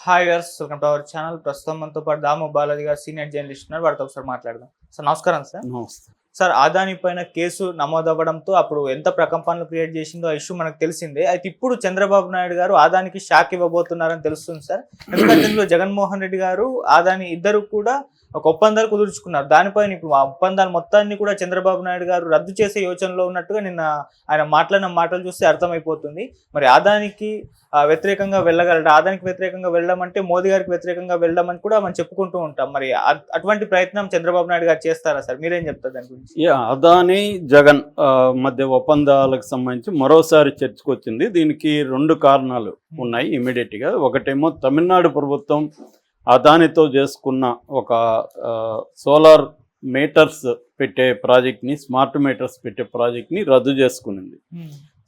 Hi girls, welcome to our channel. ప్రస్తుతం మనతో పాటు దాము బాలాజీ గారు సీనియర్ జర్నలిస్ట్ ఉన్నారు. వారితో ఒకసారి మాట్లాడదాం. సార్ నమస్కారం. నమస్తే. సార్, అదాని పైన కేసు నమోదవ్వడంతో అప్పుడు ఎంత ప్రకంపనలు క్రియేట్ చేసిందో ఆ ఇష్యూ మనకు తెలిసిందే. అయితే ఇప్పుడు చంద్రబాబు నాయుడు గారు ఆదానికి షాక్ ఇవ్వబోతున్నారని తెలుస్తుంది సార్. ఎందుకంటే ఇందులో జగన్మోహన్ రెడ్డి గారు ఆదాని ఇద్దరు కూడా ఒక ఒప్పందాలు కుదుర్చుకున్నారు. దానిపైన ఇప్పుడు ఆ ఒప్పందాలు మొత్తాన్ని కూడా చంద్రబాబు నాయుడు గారు రద్దు చేసే యోచనలో ఉన్నట్టుగా నిన్న ఆయన మాట్లాడిన మాటలు చూస్తే అర్థమైపోతుంది. మరి ఆదానికి వ్యతిరేకంగా వెళ్ళగలరా? ఆదానికి వ్యతిరేకంగా వెళ్ళమంటే మోదీ గారికి వ్యతిరేకంగా వెళ్ళమని కూడా మనం చెప్పుకుంటూ ఉంటాం. మరి అటువంటి ప్రయత్నం చంద్రబాబు నాయుడు గారు చేస్తారా సార్? మీరేం చెప్తారు దాని గురించి? అదాని జగన్ మధ్య ఒప్పందాలకు సంబంధించి మరోసారి చర్చకు వచ్చింది. దీనికి రెండు కారణాలు ఉన్నాయి ఇమీడియట్ గా. ఒకటేమో తమిళనాడు ప్రభుత్వం అదానితో చేసుకున్న ఒక సోలార్ మీటర్స్ పెట్టే ప్రాజెక్ట్ని, స్మార్ట్ మీటర్స్ పెట్టే ప్రాజెక్ట్ని రద్దు చేసుకునింది.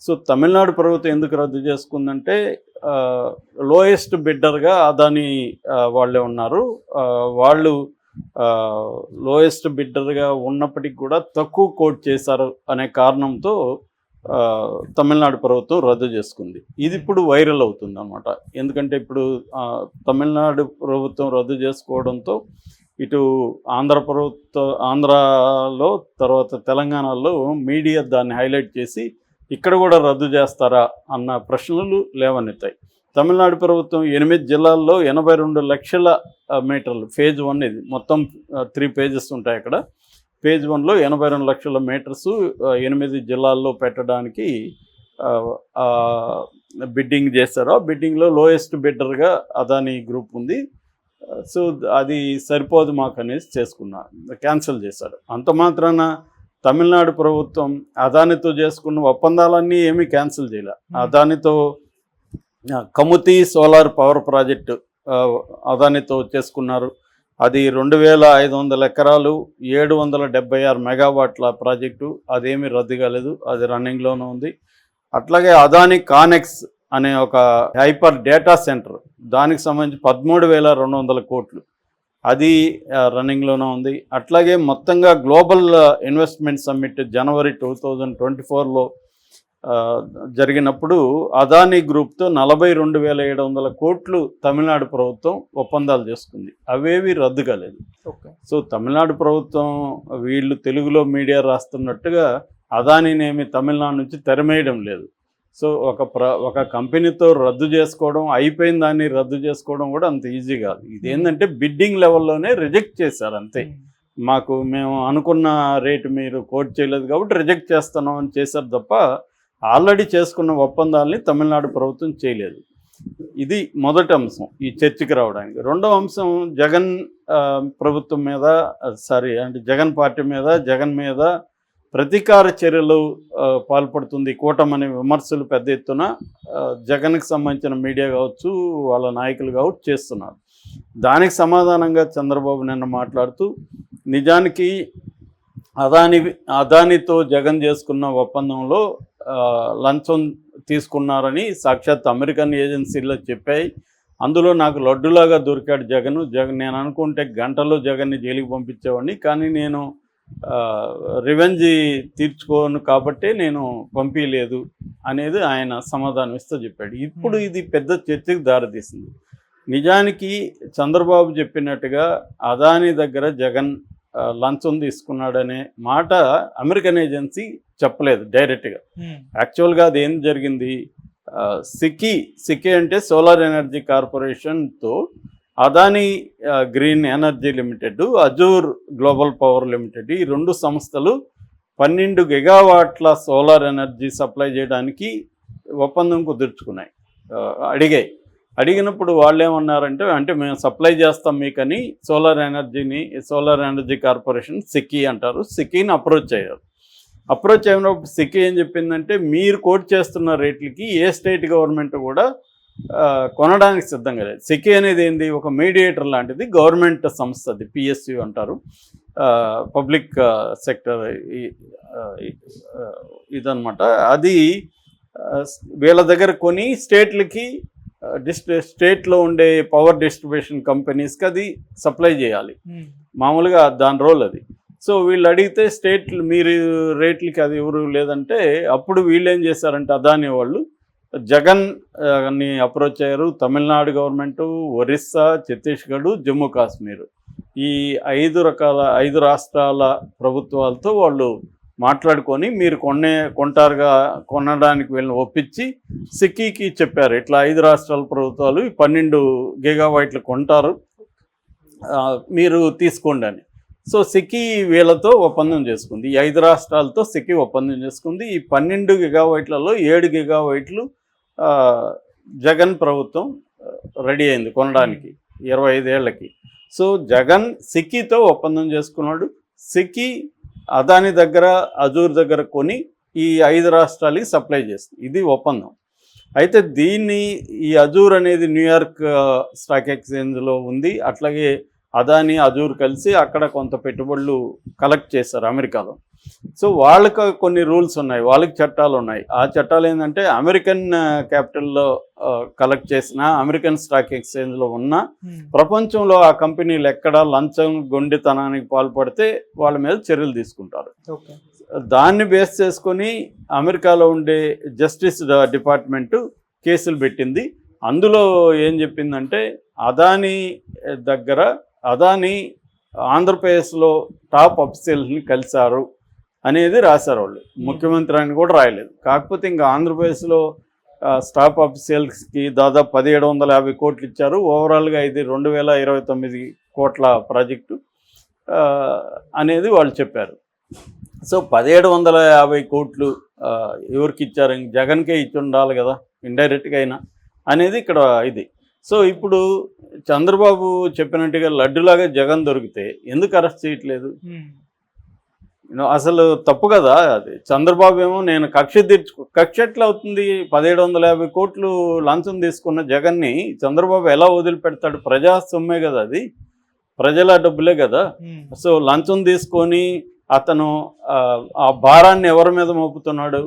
సో తమిళనాడు ప్రభుత్వం ఎందుకు రద్దు చేసుకుందంటే లోయెస్ట్ బిడ్డర్గా అదాని వాళ్ళే ఉన్నారు. వాళ్ళు లోయెస్ట్ బిడ్డర్గా ఉన్నప్పటికీ కూడా తక్కువ కోట్ చేశారు అనే కారణంతో తమిళనాడు ప్రభుత్వం రద్దు చేసుకుంది. ఇది ఇప్పుడు వైరల్ అవుతుంది అన్నమాట. ఎందుకంటే ఇప్పుడు తమిళనాడు ప్రభుత్వం రద్దు చేసుకోవడంతో ఇటు ఆంధ్రాలో తర్వాత తెలంగాణలో మీడియా దాన్ని హైలైట్ చేసి ఇక్కడ కూడా రద్దు చేస్తారా అన్న ప్రశ్నలు లేవనెత్తాయి. తమిళనాడు ప్రభుత్వం 8 జిల్లాల్లో 82 లక్షల మీటర్లు, ఫేజ్ 1 ఇది, మొత్తం 3 పేజెస్ ఉంటాయి అక్కడ. ఫేజ్ 1లో 82 లక్షల మీటర్స్ 8 జిల్లాల్లో పెట్టడానికి బిడ్డింగ్ చేశారు. ఆ బిడ్డింగ్లో లోయెస్ట్ బిడ్డర్గా అదాని గ్రూప్ ఉంది. సో అది సరిపోదు మాకు అనేసి క్యాన్సిల్ చేశారు. అంత మాత్రాన తమిళనాడు ప్రభుత్వం అదానితో చేసుకున్న ఒప్పందాలన్నీ ఏమీ క్యాన్సిల్ చేయలే. అదానితో కముతి సోలార్ పవర్ ప్రాజెక్టు అదానితో చేసుకున్నారు. అది 2500 ఎకరాలు 776 మెగావాట్ల ప్రాజెక్టు. అదేమీ రద్దు కాలేదు, అది రన్నింగ్లోనే ఉంది. అట్లాగే అదాని కానెక్స్ అనే ఒక హైపర్ డేటా సెంటర్, దానికి సంబంధించి 13,200 కోట్లు, అది రన్నింగ్లోనే ఉంది. అట్లాగే మొత్తంగా గ్లోబల్ ఇన్వెస్ట్మెంట్ సమ్మిట్ జనవరి 2024లో జరిగినప్పుడు అదాని గ్రూప్తో 42,700 కోట్లు తమిళనాడు ప్రభుత్వం ఒప్పందాలు చేసుకుంది. అవేవి రద్దు కాలేదు. సో తమిళనాడు ప్రభుత్వం వీళ్ళు తెలుగులో మీడియా రాస్తున్నట్టుగా అదానినేమి తమిళనాడు నుంచి తెరమేయడం లేదు. సో ఒక కంపెనీతో రద్దు చేసుకోవడం, అయిపోయిన దాన్ని రద్దు చేసుకోవడం కూడా అంత ఈజీ కాదు. ఇదేంటంటే బిడ్డింగ్ లెవెల్లోనే రిజెక్ట్ చేశారు అంతే. మేము అనుకున్న రేటు మీరు కోట్ చేయలేదు కాబట్టి రిజెక్ట్ చేస్తున్నాం అని చేశారు తప్ప ఆల్రెడీ చేసుకున్న ఒప్పందాలని తమిళనాడు ప్రభుత్వం చేయలేదు. ఇది మొదటి అంశం ఈ చర్చకి రావడానికి. రెండవ అంశం జగన్ ప్రభుత్వం మీద, జగన్ పార్టీ మీద, జగన్ మీద ప్రతీకార చర్యలు పాల్పడుతుంది కూటమనే విమర్శలు పెద్ద ఎత్తున జగన్కి సంబంధించిన మీడియా కావచ్చు, వాళ్ళ నాయకులు కావచ్చు చేస్తున్నారు. దానికి సమాధానంగా చంద్రబాబు నిన్న మాట్లాడుతూ నిజానికి అదానితో జగన్ చేసుకున్న ఒప్పందంలో లంచం తీసుకున్నారని సాక్షాత్ అమెరికన్ ఏజెన్సీలో చెప్పాయి. అందులో నాకు లడ్డులాగా దొరికాడు జగన్. నేను అనుకుంటే గంటలో జగన్ని జైలుకి పంపించేవాడిని, కానీ నేను రివెంజ్ తీర్చుకోను కాబట్టి నేను పంపించలేదు అనేది ఆయన సమాధానం ఇస్తూ చెప్పాడు. ఇప్పుడు ఇది పెద్ద చర్చకు దారితీసింది. నిజానికి చంద్రబాబు చెప్పినట్టుగా అదాని దగ్గర జగన్ లంచం తీసుకున్నాడనే మాట అమెరికన్ ఏజెన్సీ చెప్పలేదు డైరెక్ట్గా. యాక్చువల్గా అది ఏం జరిగింది, సికి అంటే సోలార్ ఎనర్జీ కార్పొరేషన్తో Adani Green Energy Limited, Azure Global Power Limited, ఈ 2 సంస్థలు 12 గిగావాట్ల సోలార్ ఎనర్జీ సప్లై చేయడానికి ఒప్పందం కుదుర్చుకున్నాయి. అడిగినప్పుడు వాళ్ళు ఏమన్నారంటే మేము సప్లై చేస్తాం మీకని సోలార్ ఎనర్జీ కార్పొరేషన్, సికి అంటారు, సికిని అప్రోచ్ అయినప్పుడు సికి ఏం చెప్పిందంటే మీరు కోట్ చేస్తున్న రేట్లకి ఏ స్టేట్ గవర్నమెంట్ కూడా కొనడానికి సిద్ధంగా లేదు. సికి అనేది ఏంది, ఒక మీడియేటర్ లాంటిది, గవర్నమెంట్ సంస్థ, అది పిఎస్యు అంటారు, పబ్లిక్ సెక్టర్ ఇదనమాట. అది వీళ్ళ దగ్గర కొని స్టేట్లో ఉండే పవర్ డిస్ట్రిబ్యూషన్ కంపెనీస్కి అది సప్లై చేయాలి. మామూలుగా దాని రోల్ అది. సో వీళ్ళు అడిగితే మీరు రేట్లకి అది ఎవరు లేదంటే అప్పుడు వీళ్ళు ఏం చేశారంటే అదాని వాళ్ళు జగన్ ని అప్రోచ్ అయ్యారు. తమిళనాడు గవర్నమెంటు, ఒరిస్సా, ఛత్తీస్గఢ్, జమ్మూ కాశ్మీర్ ఈ 5 రాష్ట్రాల ప్రభుత్వాలతో వాళ్ళు మాట్లాడుకొని మీరు కొనడానికి వీళ్ళని ఒప్పించి సిక్కీకి చెప్పారు, ఇట్లా 5 రాష్ట్రాల ప్రభుత్వాలు 12 గిగావాట్లు కొంటారు, మీరు తీసుకోండి అని. సో సిక్కీ వీళ్ళతో ఒప్పందం చేసుకుంది. ఈ 5 రాష్ట్రాలతో సిక్కీ ఒప్పందం చేసుకుంది. ఈ 12 గిగావాట్లలో 7 గిగావాట్లు జగన్ ప్రభుత్వం రెడీ అయింది కొనడానికి 25 ఏళ్లకి. సో జగన్ సిక్కీతో ఒప్పందం చేసుకున్నాడు. సిక్కీ అదాని దగ్గర, అజూర్ దగ్గర కొని ఈ 5 రాష్ట్రాలకి సప్లై చేస్తుంది. ఇది ఒప్పందం. అయితే ఈ అజూర్ అనేది న్యూయార్క్ స్టాక్ ఎక్స్చేంజ్లో ఉంది. అట్లాగే అదాని, అజూర్ కలిసి అక్కడ కొంత పెట్టుబడులు కలెక్ట్ చేశారు అమెరికాలో. సో వాళ్ళకి కొన్ని రూల్స్ ఉన్నాయి, వాళ్ళకి చట్టాలు ఉన్నాయి. ఆ చట్టాలు ఏంటంటే అమెరికన్ క్యాపిటల్లో కలెక్ట్ చేసిన, అమెరికన్ స్టాక్ ఎక్స్చేంజ్లో ఉన్న ప్రపంచంలో ఆ కంపెనీలు ఎక్కడ లంచం, గొండితనానికి పాల్పడితే వాళ్ళ మీద చర్యలు తీసుకుంటారు. దాన్ని బేస్ చేసుకొని అమెరికాలో ఉండే జస్టిస్ డిపార్ట్మెంటు కేసులు పెట్టింది. అందులో ఏం చెప్పిందంటే అదాని ఆంధ్రప్రదేశ్లో టాప్ అఫీషియల్స్ని కలిశారు అనేది రాశారు వాళ్ళు. ముఖ్యమంత్రి అని కూడా రాయలేదు. కాకపోతే ఇంకా ఆంధ్రప్రదేశ్లో స్టాఫ్ అఫీషియల్స్కి దాదాపు 1750 కోట్లు ఇచ్చారు. ఓవరాల్గా ఇది 2029 కోట్ల ప్రాజెక్టు అనేది వాళ్ళు చెప్పారు. సో 1750 కోట్లు ఎవరికి ఇచ్చారు? జగన్కే ఇచ్చి ఉండాలి కదా, ఇండైరెక్ట్గా అయినా అనేది ఇక్కడ ఇది. సో ఇప్పుడు చంద్రబాబు చెప్పినట్టుగా లడ్డులాగా జగన్ దొరికితే ఎందుకు అరెస్ట్ చేయట్లేదు? అసలు తప్పు కదా అది. చంద్రబాబు ఏమో నేను కక్ష ఎట్లా అవుతుంది? 1750 కోట్లు లంచం తీసుకున్న జగన్ని చంద్రబాబు ఎలా వదిలిపెడతాడు? ప్రజా సొమ్మే కదా అది, ప్రజల డబ్బులే కదా. సో లంచం తీసుకొని అతను ఆ భారాన్ని ఎవరి మీద మోపుతున్నాడు?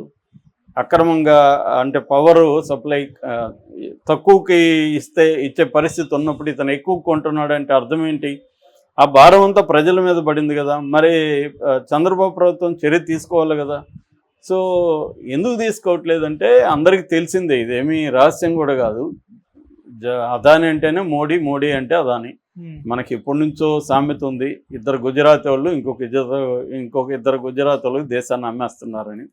అక్రమంగా, అంటే పవర్ సప్లై తక్కువకి ఇచ్చే పరిస్థితి ఉన్నప్పుడు ఇతను ఎక్కువ కొంటున్నాడు అంటే అర్థం ఏంటి? ఆ భారం అంతా ప్రజల మీద పడింది కదా. మరి చంద్రబాబు ప్రభుత్వం చర్య తీసుకోవాలి కదా. సో ఎందుకు తీసుకోవట్లేదంటే అందరికీ తెలిసిందే, ఇదేమీ రహస్యం కూడా కాదు. అదాని అంటేనే మోడీ, మోడీ అంటే అదాని. మనకి ఎప్పటి నుంచో సామెత ఉంది, ఇద్దరు గుజరాతీ వాళ్ళు ఇంకొక ఇద్దరు గుజరాతీ వాళ్ళకి దేశాన్ని అమ్మేస్తున్నారని.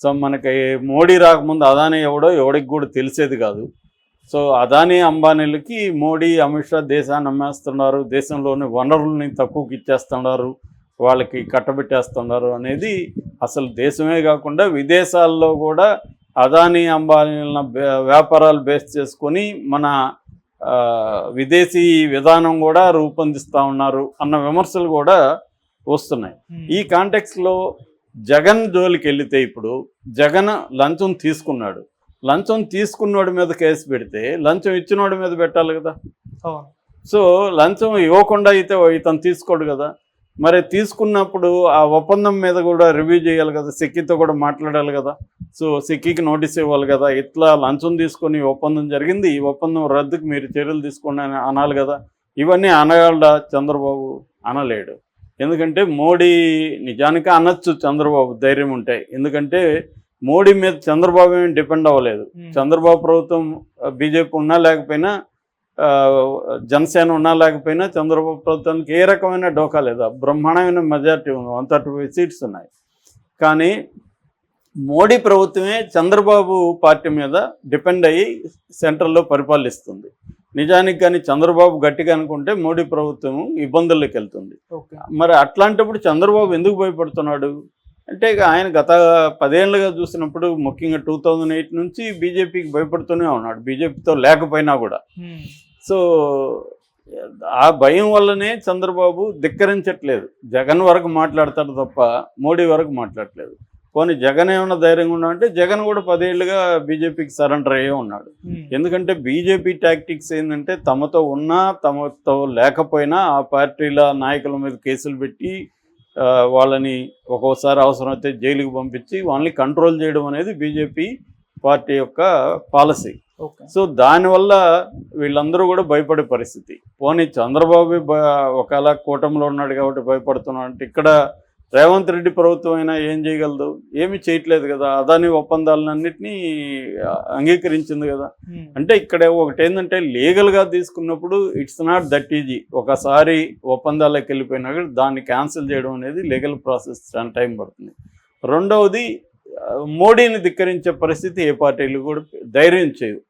సో మనకి మోడీ రాకముందు అదాని ఎవడికి కూడా తెలిసేది కాదు. సో అదాని, అంబానీలకి మోడీ, అమిత్ షా దేశాన్ని అమ్మేస్తున్నారు, దేశంలోని వనరుల్ని తక్కువకి ఇచ్చేస్తున్నారు, వాళ్ళకి కట్టబెట్టేస్తున్నారు అనేది అసలు దేశమే కాకుండా విదేశాల్లో కూడా అదాని, అంబానీల వ్యాపారాలు బేస్ చేసుకొని మన విదేశీ విధానం కూడా రూపొందిస్తూ ఉన్నారు అన్న విమర్శలు కూడా వస్తున్నాయి. ఈ కాంటెక్స్లో జగన్ జోలికి వెళితే ఇప్పుడు జగన్ లంచం తీసుకున్నాడు, లంచం తీసుకున్నోడి మీద కేసు పెడితే లంచం ఇచ్చినోడి మీద పెట్టాలి కదా. సో లంచం ఇవ్వకుండా అయితే ఇతను తీసుకోడు కదా. మరి తీసుకున్నప్పుడు ఆ ఒప్పందం మీద కూడా రివ్యూ చేయాలి కదా, సిక్కీతో కూడా మాట్లాడాలి కదా. సో సిక్కీకి నోటీస్ ఇవ్వాలి కదా, ఇట్లా లంచం తీసుకొని ఒప్పందం జరిగింది, ఈ ఒప్పందం రద్దుకు మీరు చర్యలు తీసుకోండి అని అనాలి కదా. ఇవన్నీ అనగలడా చంద్రబాబు? అనలేడు. ఎందుకంటే మోడీ నిజానికి అనొచ్చు చంద్రబాబు ధైర్యం ఉంటాయి. ఎందుకంటే మోడీ మీద చంద్రబాబు ఏమి డిపెండ్ అవ్వలేదు. చంద్రబాబు ప్రభుత్వం బీజేపీ ఉన్నా లేకపోయినా, జనసేన ఉన్నా లేకపోయినా చంద్రబాబు ప్రభుత్వానికి ఏ రకమైన డోకా లేదా, బ్రహ్మాండమైన మెజార్టీ ఉంది, 135 సీట్స్ ఉన్నాయి. కానీ మోడీ ప్రభుత్వమే చంద్రబాబు పార్టీ మీద డిపెండ్ అయ్యి సెంట్రల్లో పరిపాలిస్తుంది. నిజానికి కానీ చంద్రబాబు గట్టిగా అనుకుంటే మోడీ ప్రభుత్వం ఇబ్బందుల్లోకి వెళ్తుంది. మరి అట్లాంటప్పుడు చంద్రబాబు ఎందుకు భయపడుతున్నాడు అంటే, ఆయన గత 10 ఏళ్ళుగా చూసినప్పుడు ముఖ్యంగా 2008 నుంచి బీజేపీకి భయపడుతూనే ఉన్నాడు, బీజేపీతో లేకపోయినా కూడా. సో ఆ భయం వల్లనే చంద్రబాబు ధిక్కరించట్లేదు. జగన్ వరకు మాట్లాడతాడు తప్ప మోడీ వరకు మాట్లాడట్లేదు. పోనీ జగన్ ఏమన్నా ధైర్యంగా ఉన్నాడంటే జగన్ కూడా 10 ఏళ్ళుగా బీజేపీకి సరెండర్ అయ్యే ఉన్నాడు. ఎందుకంటే బీజేపీ టాక్టిక్స్ ఏంటంటే తమతో ఉన్నా తమతో లేకపోయినా ఆ పార్టీల నాయకుల మీద కేసులు పెట్టి వాళ్ళని ఒక్కోసారి అవసరమైతే జైలుకి పంపించి వాళ్ళని కంట్రోల్ చేయడం అనేది బీజేపీ పార్టీ యొక్క పాలసీ. సో దానివల్ల వీళ్ళందరూ కూడా భయపడే పరిస్థితి. పోనీ చంద్రబాబు ఒకవేళ కూటమిలో ఉన్నాడు కాబట్టి భయపడుతున్నాడు అంటే, ఇక్కడ రేవంత్ రెడ్డి ప్రభుత్వం అయినా ఏం చేయగలదు? ఏమీ చేయట్లేదు కదా. అదాని ఒప్పందాలన్నింటినీ అంగీకరించింది కదా. అంటే ఇక్కడ ఒకటి ఏంటంటే లీగల్గా తీసుకున్నప్పుడు ఇట్స్ నాట్ దట్ ఈజీ. ఒకసారి ఒప్పందాలకు వెళ్ళిపోయినా కూడా దాన్ని క్యాన్సిల్ చేయడం అనేది లీగల్ ప్రాసెస్, చాలా టైం పడుతుంది. రెండవది, మోడీని ధిక్కరించే పరిస్థితి ఏ పార్టీలు కూడా ధైర్యం చేయవు.